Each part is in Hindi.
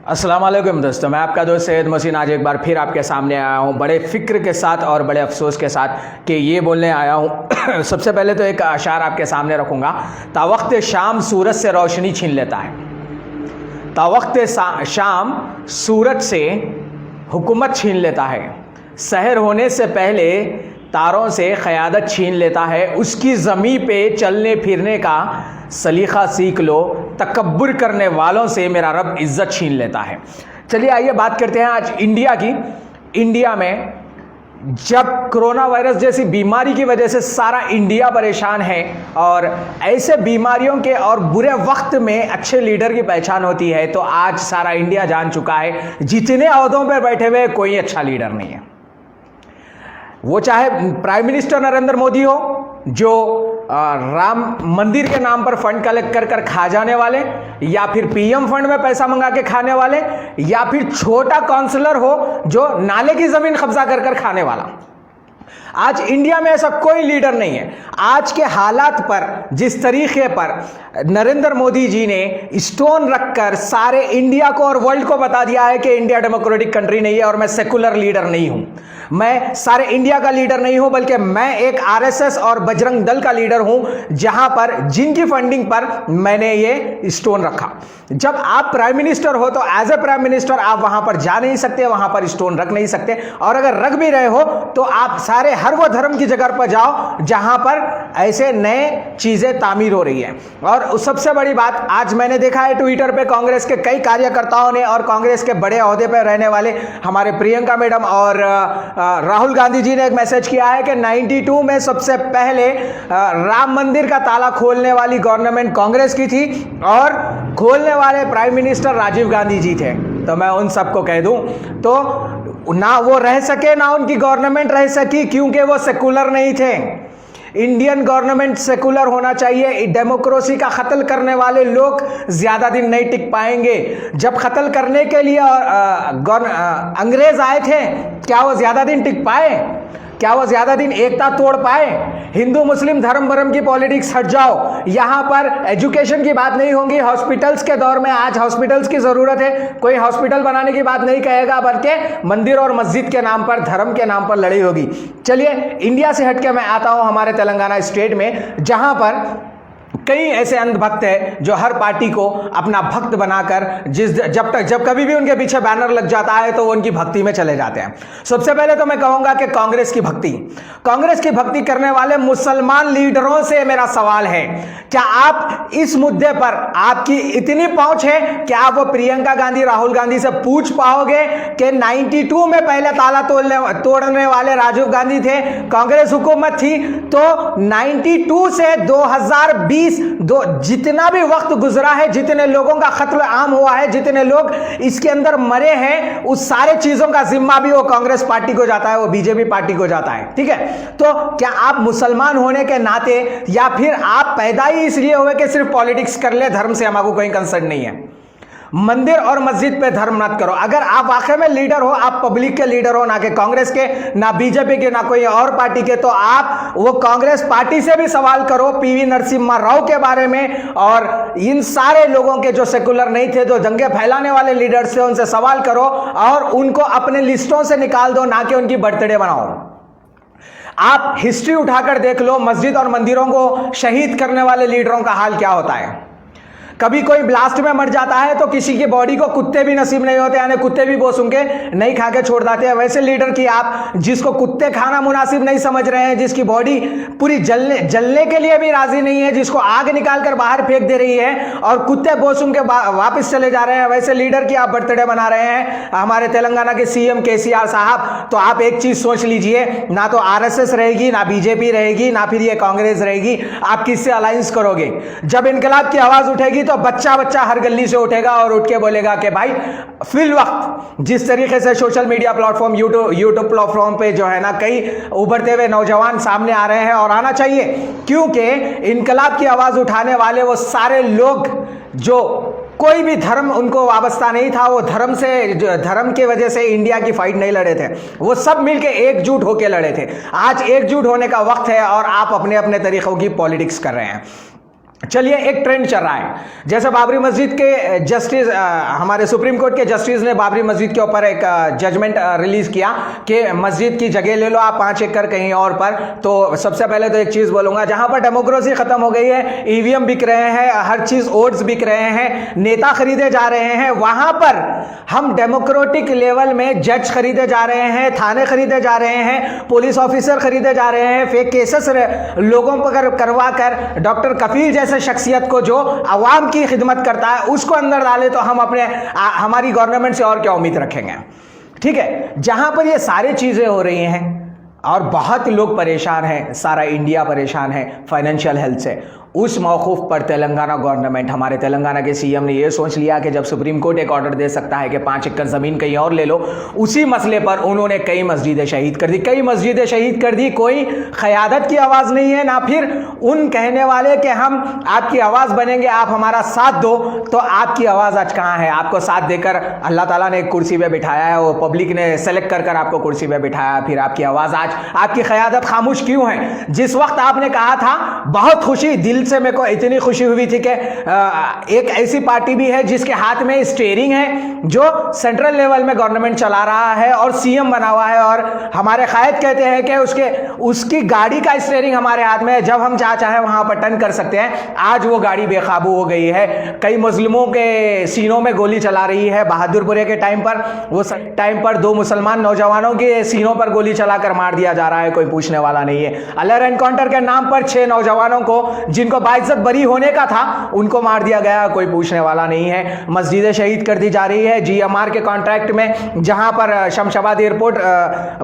अस्सलाम वालेकुम दोस्तों, मैं आपका दोस्त सैयद मोहसिन आज एक बार फिर आपके सामने आया हूँ बड़े फ़िक्र के साथ और बड़े अफसोस के साथ कि ये बोलने आया हूँ। सबसे पहले तो एक अशार आपके सामने रखूँगा। तावक्त शाम सूरज से रोशनी छीन लेता है, तावक्त शाम सूरज से हुकूमत छीन लेता है, सहर होने से पहले तारों से क़यादत छीन लेता है, उसकी ज़मीं पे चलने फिरने का सलीक़ा सीख लो, तकब्बुर करने वालों से मेरा रब इज़्ज़त छीन लेता है। चलिए आइए बात करते हैं आज इंडिया की। इंडिया में जब कोरोना वायरस जैसी बीमारी की वजह से सारा इंडिया परेशान है और ऐसे बीमारियों के और बुरे वक्त में अच्छे लीडर की पहचान होती है, तो आज सारा इंडिया जान चुका है जितने ओहदों पर बैठे हुए कोई अच्छा लीडर नहीं है। वो चाहे प्राइम मिनिस्टर नरेंद्र मोदी हो, जो राम मंदिर के नाम पर फंड कलेक्ट कर खा जाने वाले, या फिर पीएम फंड में पैसा मंगा के खाने वाले, या फिर छोटा काउंसलर हो जो नाले की जमीन कब्जा कर खाने वाला। आज इंडिया में ऐसा कोई लीडर नहीं है। आज के हालात पर जिस तरीके पर नरेंद्र मोदी जी ने स्टोन रखकर सारे इंडिया को और वर्ल्ड को बता दिया है कि इंडिया डेमोक्रेटिक कंट्री नहीं है और मैं सेकुलर लीडर नहीं हूं, मैं सारे इंडिया का लीडर नहीं हूं, बल्कि मैं एक आरएसएस और बजरंग दल का लीडर हूं, जहां पर जिनकी फंडिंग पर मैंने ये स्टोन रखा। जब आप प्राइम मिनिस्टर हो तो एज ए प्राइम मिनिस्टर आप वहां पर जा नहीं सकते, वहां पर स्टोन रख नहीं सकते, और अगर रख भी रहे हो तो आप सारे हर वो धर्म की जगह पर जाओ जहां पर ऐसे नए चीजें तामीर हो रही है। और सबसे बड़ी बात, आज मैंने देखा है ट्विटर पे कांग्रेस के कई कार्यकर्ताओं ने और कांग्रेस के बड़े ओहदे पर रहने वाले हमारे प्रियंका मैडम और राहुल गांधी जी ने एक मैसेज किया है कि 92 में सबसे पहले राम मंदिर का ताला खोलने वाली गवर्नमेंट कांग्रेस की थी और खोलने वाले प्राइम मिनिस्टर राजीव गांधी जी थे। तो मैं उन सबको कह दूं, तो ना वो रह सके ना उनकी गवर्नमेंट रह सकी, क्योंकि वो सेकुलर नहीं थे। इंडियन गवर्नमेंट सेकुलर होना चाहिए। डेमोक्रेसी का कत्ल करने वाले लोग ज्यादा दिन नहीं टिक पाएंगे। जब कत्ल करने के लिए अंग्रेज आए थे, क्या वो ज्यादा दिन टिक पाए? क्या वो ज्यादा दिन एकता तोड़ पाए? हिंदू मुस्लिम धर्म भरम की पॉलिटिक्स हट जाओ, यहां पर एजुकेशन की बात नहीं होगी। हॉस्पिटल्स के दौर में आज हॉस्पिटल्स की जरूरत है, कोई हॉस्पिटल बनाने की बात नहीं कहेगा, बल्कि मंदिर और मस्जिद के नाम पर, धर्म के नाम पर लड़ाई होगी। चलिए इंडिया से हटके मैं आता हूं हमारे तेलंगाना स्टेट में, जहां पर कई ऐसे अंधभक्त हैं जो हर पार्टी को अपना भक्त बनाकर जब कभी भी उनके पीछे बैनर लग जाता है तो वो उनकी भक्ति में चले जाते हैं। सबसे पहले तो मैं कहूंगा कि कांग्रेस की भक्ति करने वाले मुसलमान लीडरों से मेरा सवाल है, क्या आप इस मुद्दे पर आपकी इतनी पहुंच है कि आप वो प्रियंका गांधी, राहुल गांधी से पूछ पाओगे कि 92 में पहले ताला तोड़ने वाले राजीव गांधी थे, कांग्रेस हुकूमत थी, तो 92 से 2020 जितना भी वक्त गुजरा है, जितने लोगों का कत्ल आम हुआ है, जितने लोग इसके अंदर मरे हैं, उस सारे चीजों का जिम्मा भी वो कांग्रेस पार्टी को जाता है, वो बीजेपी पार्टी को जाता है। ठीक है, तो क्या आप मुसलमान होने के नाते, या फिर आप पैदा ही इसलिए हुए कि सिर्फ पॉलिटिक्स कर ले, धर्म से हमारे कोई कंसर्न नहीं है? मंदिर और मस्जिद पे धर्म मत करो। अगर आप वाकई में लीडर हो, आप पब्लिक के लीडर हो, ना कि कांग्रेस के, ना बीजेपी के, ना कोई और पार्टी के, तो आप वो कांग्रेस पार्टी से भी सवाल करो, पीवी नरसिम्हा राव के बारे में, और इन सारे लोगों के जो सेकुलर नहीं थे, जो दंगे फैलाने वाले लीडर्स थे, उनसे सवाल करो और उनको अपने लिस्टों से निकाल दो, ना कि उनकी बर्थडे बनाओ। आप हिस्ट्री उठाकर देख लो, मस्जिद और मंदिरों को शहीद करने वाले लीडरों का हाल क्या होता है। कभी कोई ब्लास्ट में मर जाता है तो किसी की बॉडी को कुत्ते भी नसीब नहीं होते, यानी कुत्ते भी वो सुन के नहीं खा के छोड़ देते हैं। वैसे लीडर की आप, जिसको कुत्ते खाना मुनासिब नहीं समझ रहे हैं, जिसकी बॉडी पूरी जलने के लिए भी राजी नहीं है, जिसको आग निकाल कर बाहर फेंक दे रही है और कुत्ते वो सुन के वापस चले जा रहे हैं, वैसे लीडर की आप बर्थडे मना रहे हैं, हमारे तेलंगाना के सीएम केसीआर साहब। तो आप एक चीज सोच लीजिए, ना तो आरएसएस रहेगी, ना बीजेपी रहेगी, ना फिर ये कांग्रेस रहेगी, आप किससे अलायंस करोगे? जब इनकलाब की आवाज उठेगी तो बच्चा हर गली से उठेगा और उठ के बोलेगा कि भाई फिल वक्त जिस तरीके से social media platform, YouTube platform पे जो है ना, कई उभरते हुए नौजवान सामने आ रहे हैं, और आना चाहिए, क्योंकि इनकलाब की आवाज उठाने वाले वो सारे लोग जो कोई भी धर्म उनको वाबस्ता नहीं था, वो धर्म के वजह से इंडिया की फाइट नहीं लड़े थे, वो सब मिलके एकजुट होकर लड़े थे। आज एकजुट होने का वक्त है और आप अपने अपने तरीकों की पॉलिटिक्स कर रहे हैं। चलिए, एक ट्रेंड चल रहा है, जैसे बाबरी मस्जिद के जस्टिस, हमारे सुप्रीम कोर्ट के जस्टिस ने बाबरी मस्जिद के ऊपर एक जजमेंट रिलीज किया कि मस्जिद की जगह ले लो आप 5 एकड़ कहीं और पर। तो सबसे पहले तो एक चीज बोलूंगा, जहां पर डेमोक्रेसी खत्म हो गई है, ईवीएम बिक रहे हैं, हर चीज वोट्स बिक रहे हैं, नेता खरीदे जा रहे हैं, वहां पर हम डेमोक्रेटिक लेवल में जज खरीदे जा रहे हैं, थाने खरीदे जा रहे हैं, पुलिस ऑफिसर खरीदे जा रहे हैं, फेक केसेस लोगों पर करवा कर डॉक्टर कफील जैसे शख्सियत को जो अवाम की खिदमत करता है उसको अंदर डाले, तो हम हमारी गवर्नमेंट से और क्या उम्मीद रखेंगे। ठीक है, जहां पर ये सारी चीजें हो रही हैं और बहुत लोग परेशान हैं, सारा इंडिया परेशान है फाइनेंशियल हेल्थ से, उस मौकूफ पर तेलंगाना गवर्नमेंट, हमारे तेलंगाना के सीएम ने यह सोच लिया कि जब सुप्रीम कोर्ट एक ऑर्डर दे सकता है कि 5 एकड़ जमीन कहीं और ले लो, उसी मसले पर उन्होंने कई मस्जिदें शहीद कर दी, कई मस्जिदें शहीद कर दी। कोई क़यादत की आवाज़ नहीं है, ना फिर उन कहने वाले कि हम आपकी आवाज़ बनेंगे, आप हमारा साथ दो। तो आपकी आवाज़ आज कहाँ है? आपको साथ देकर अल्लाह ताला ने एक कुर्सी पर बिठाया है, वो पब्लिक ने सेलेक्ट कर आपको कुर्सी पर बिठाया, फिर आपकी आवाज़ आज, आपकी क़यादत खामोश क्यों है? जिस वक्त आपने कहा था, बहुत खुशी दिल से मेरे को इतनी खुशी हुई थी कि एक ऐसी पार्टी भी है जिसके हाथ में स्टीयरिंग है, जो सेंट्रल लेवल में गवर्नमेंट चला रहा है और सीएम बना हुआ है, और हमारे कायद कहते हैं कि उसकी गाड़ी का स्टीयरिंग हमारे हाथ में है, जब हम चाहे वहां पर टर्न कर सकते हैं। आज वो गाड़ी बेकाबू हो गई है, कई मुस्लिमों के सीनों में गोली चला रही है। बहादुरपुरे के टाइम पर, वो टाइम पर 2 मुसलमान नौजवानों के सीनों पर गोली चलाकर मार दिया जा रहा है, कोई पूछने वाला नहीं है। अलर एनकाउंटर के नाम पर 6 नौजवानों को, जिनको बाइज्जत बरी होने का था, उनको मार दिया गया, कोई पूछने वाला नहीं है। मस्जिदें शहीद कर दी जा रही है। जीएमआर के कॉन्ट्रैक्ट में जहां पर शमशाबाद एयरपोर्ट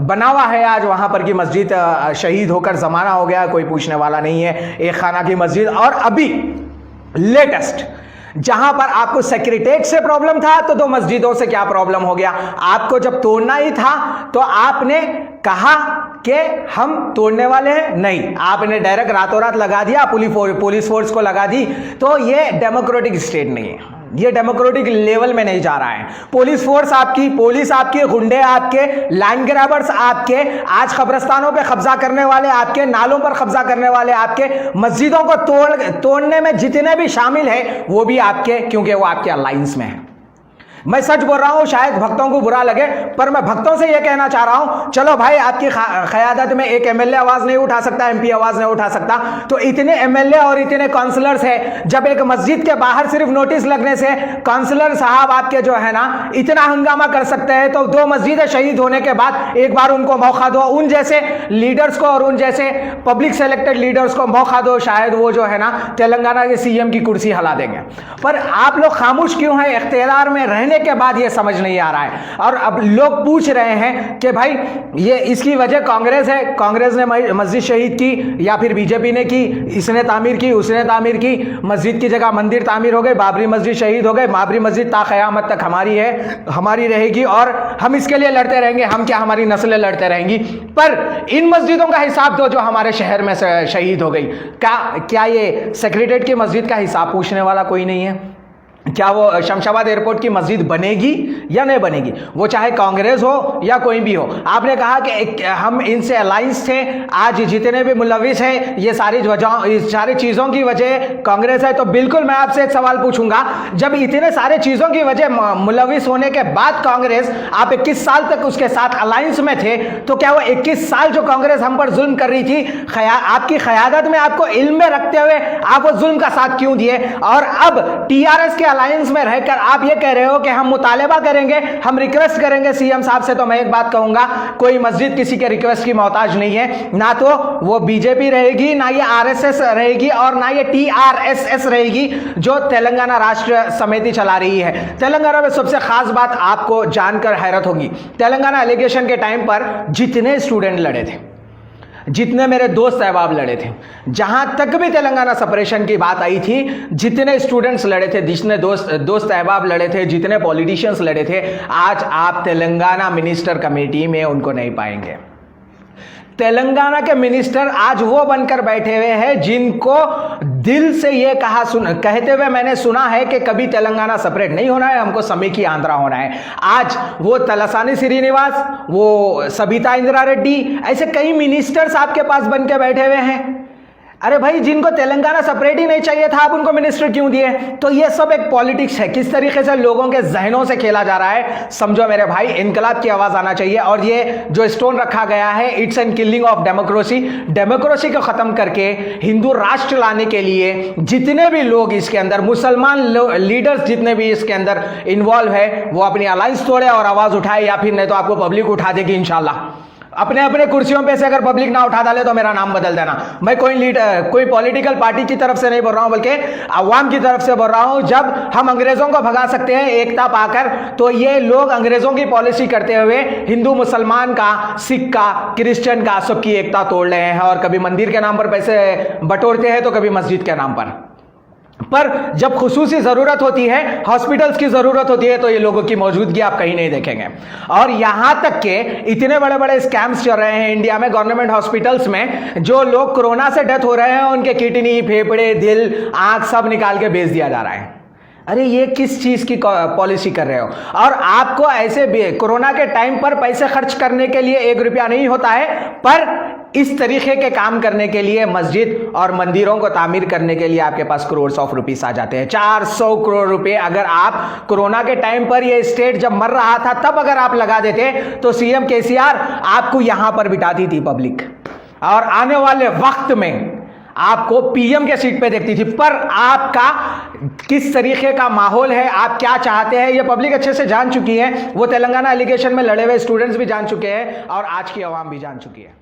बना हुआ है, आज वहां पर की मस्जिद शहीद होकर जमाना हो गया, कोई पूछने वाला नहीं है। एक खाना की मस्जिद, और अभी लेटेस्ट जहां पर आपको सेक्रेटेरिएट से प्रॉब्लम था, तो 2 मस्जिदों से क्या प्रॉब्लम हो गया? आपको जब तोड़ना ही था तो आपने कहा कि हम तोड़ने वाले हैं, नहीं, आपने डायरेक्ट रातों रात लगा दिया, पुलिस फोर्स को लगा दी। तो ये डेमोक्रेटिक स्टेट नहीं है, ये डेमोक्रेटिक लेवल में नहीं जा रहा है। पुलिस फोर्स आपकी, पुलिस आपके, गुंडे आपके, लैंड ग्रैबर्स आपके, आज कब्रिस्तानों पे कब्जा करने वाले आपके, नालों पर कब्जा करने वाले आपके, मस्जिदों को तोड़ने में जितने भी शामिल हैं वो भी आपके, क्योंकि वो आपके अलायंस में है। मैं सच बोल रहा हूं, शायद भक्तों को बुरा लगे, पर मैं भक्तों से यह कहना चाह रहा हूं, चलो भाई, आपकी क़यादत में एक एमएलए आवाज नहीं उठा सकता, एमपी आवाज नहीं उठा सकता, तो इतने एमएलए और इतने काउंसलर्स हैं, जब एक मस्जिद के बाहर सिर्फ नोटिस लगने से काउंसलर साहब आपके जो है ना इतना हंगामा कर सकते हैं, तो 2 मस्जिदें शहीद होने के बाद एक बार उनको मौका दो, उन जैसे लीडर्स को और उन जैसे पब्लिक सेलेक्टेड लीडर्स को मौका दो, शायद वो जो है ना तेलंगाना के सीएम की कुर्सी हिला देंगे। पर आप लोग खामोश क्यों हैं? इख्तियार में रहने के बाद ये समझ नहीं आ रहा है। और अब लोग पूछ रहे हैं कि भाई ये इसकी वजह कांग्रेस है, कांग्रेस ने मस्जिद शहीद की या फिर बीजेपी ने की, इसने तामीर की, उसने तामीर की, मस्जिद की जगह मंदिर तामीर हो गए, बाबरी मस्जिद शहीद हो गए। बाबरी मस्जिद ता क़यामत तक हमारी है, हमारी रहेगी, और हम इसके लिए लड़ते रहेंगे। हम क्या, हमारी नस्लें लड़ते रहेंगी। पर इन मस्जिदों का हिसाब दो जो हमारे शहर में शहीद हो गई। क्या ये सेक्रेटेरिएट की मस्जिद का हिसाब पूछने वाला कोई नहीं है? क्या वो शमशाबाद एयरपोर्ट की मस्जिद बनेगी या नहीं बनेगी? वो चाहे कांग्रेस हो या कोई भी हो। आपने कहा कि हम इनसे अलायंस थे, आज जितने भी मुलविस हैं, ये सारी चीज़ों की वजह कांग्रेस है। तो बिल्कुल मैं आपसे एक सवाल पूछूंगा, जब इतने सारे चीज़ों की वजह मुलविस होने के बाद कांग्रेस, आप 21 साल तक उसके साथ अलायंस में थे, तो क्या वो 21 साल जो कांग्रेस हम पर जुल्म कर रही थी, आपकी क़यादत में, आपको इल्म में रखते हुए आप वो जुल्म का साथ क्यों दिए? और अब टीआरएस के अलायंस में रहकर आप ये कह रहे हो कि हम मुतालबा करेंगे, हम रिक्वेस्ट करेंगे सीएम साहब से। तो मैं एक बात कहूंगा, कोई मस्जिद किसी के रिक्वेस्ट की मोहताज नहीं है। ना तो वो बीजेपी रहेगी, ना ये आरएसएस रहेगी, और ना ये टीआरएसएस रहेगी जो तेलंगाना राष्ट्र समिति चला रही है। तेलंगाना में सबसे खास बात आपको जानकर हैरत होगी, तेलंगाना एलिगेशन के टाइम पर जितने स्टूडेंट लड़े थे, जितने मेरे दोस्त अहबाब लड़े थे, जहां तक भी तेलंगाना सेपरेशन की बात आई थी, जितने स्टूडेंट्स लड़े थे, जितने दोस्त अहबाब लड़े थे, जितने पॉलिटिशियंस लड़े थे, आज आप तेलंगाना मिनिस्टर कमेटी में उनको नहीं पाएंगे। तेलंगाना के मिनिस्टर आज वो बनकर बैठे हुए हैं जिनको दिल से ये कहते हुए मैंने सुना है कि कभी तेलंगाना सेपरेट नहीं होना है, हमको समेकी आंध्रा होना है। आज वो तलसानी श्रीनिवास, वो सबिता इंदिरा रेड्डी, ऐसे कई मिनिस्टर्स आपके पास बन के बैठे हुए हैं। अरे भाई, जिनको तेलंगाना सेपरेट ही नहीं चाहिए था, आप उनको मिनिस्टर क्यों दिए? तो ये सब एक पॉलिटिक्स है, किस तरीके से लोगों के जहनों से खेला जा रहा है, समझो मेरे भाई। इनकलाब की आवाज आना चाहिए। और ये जो स्टोन रखा गया है, it's an killing of democracy. Democracy को खत्म करके हिंदू राष्ट्र लाने के लिए जितने भी लोग इसके अंदर, मुसलमान लीडर्स जितने भी इसके अंदर इन्वॉल्व है, वो अपनी अलायंस तोड़े और आवाज उठाए, या फिर नहीं तो आपको पब्लिक उठा देगी इंशाल्लाह। अपने अपने कुर्सियों पे से अगर पब्लिक ना उठा डाले तो मेरा नाम बदल देना। मैं कोई पॉलिटिकल पार्टी की तरफ से नहीं बोल रहा हूं, बल्कि अवाम की तरफ से बोल रहा हूं। जब हम अंग्रेजों को भगा सकते हैं एकता पाकर, तो ये लोग अंग्रेजों की पॉलिसी करते हुए हिंदू मुसलमान का, सिख का, क्रिश्चियन का, सबकी एकता तोड़ रहे हैं। और कभी मंदिर के नाम पर पैसे बटोरते हैं तो कभी मस्जिद के नाम पर जब खुसूसी जरूरत होती है, हॉस्पिटल्स की जरूरत होती है, तो ये लोगों की मौजूदगी आप कहीं नहीं देखेंगे। और यहां तक के इतने बड़े बड़े स्कैम्स चल रहे हैं इंडिया में गवर्नमेंट हॉस्पिटल्स में। जो लोग कोरोना से डेथ हो रहे हैं, उनके किडनी, फेफड़े, दिल, आंख सब निकाल के बेच दिया जा रहा है। अरे ये किस चीज की पॉलिसी कर रहे हो? और आपको ऐसे कोरोना के टाइम पर पैसे खर्च करने के लिए 1 रुपया नहीं होता है, पर इस तरीके के काम करने के लिए, मस्जिद और मंदिरों को तामीर करने के लिए आपके पास करोड़ ऑफ रुपीस आ जाते हैं। 400 करोड़ रुपए अगर आप कोरोना के टाइम पर, ये स्टेट जब मर रहा था तब अगर आप लगा देते, तो सीएम केसीआर आपको यहां पर बिठाती थी पब्लिक, और आने वाले वक्त में आपको पीएम के सीट पे देखती थी। पर आपका किस तरीके का माहौल है, आप क्या चाहते हैं, ये पब्लिक अच्छे से जान चुकी है। वो तेलंगाना एलिगेशन में लड़े हुए स्टूडेंट्स भी जान चुके हैं और आज की आवाम भी जान चुकी है।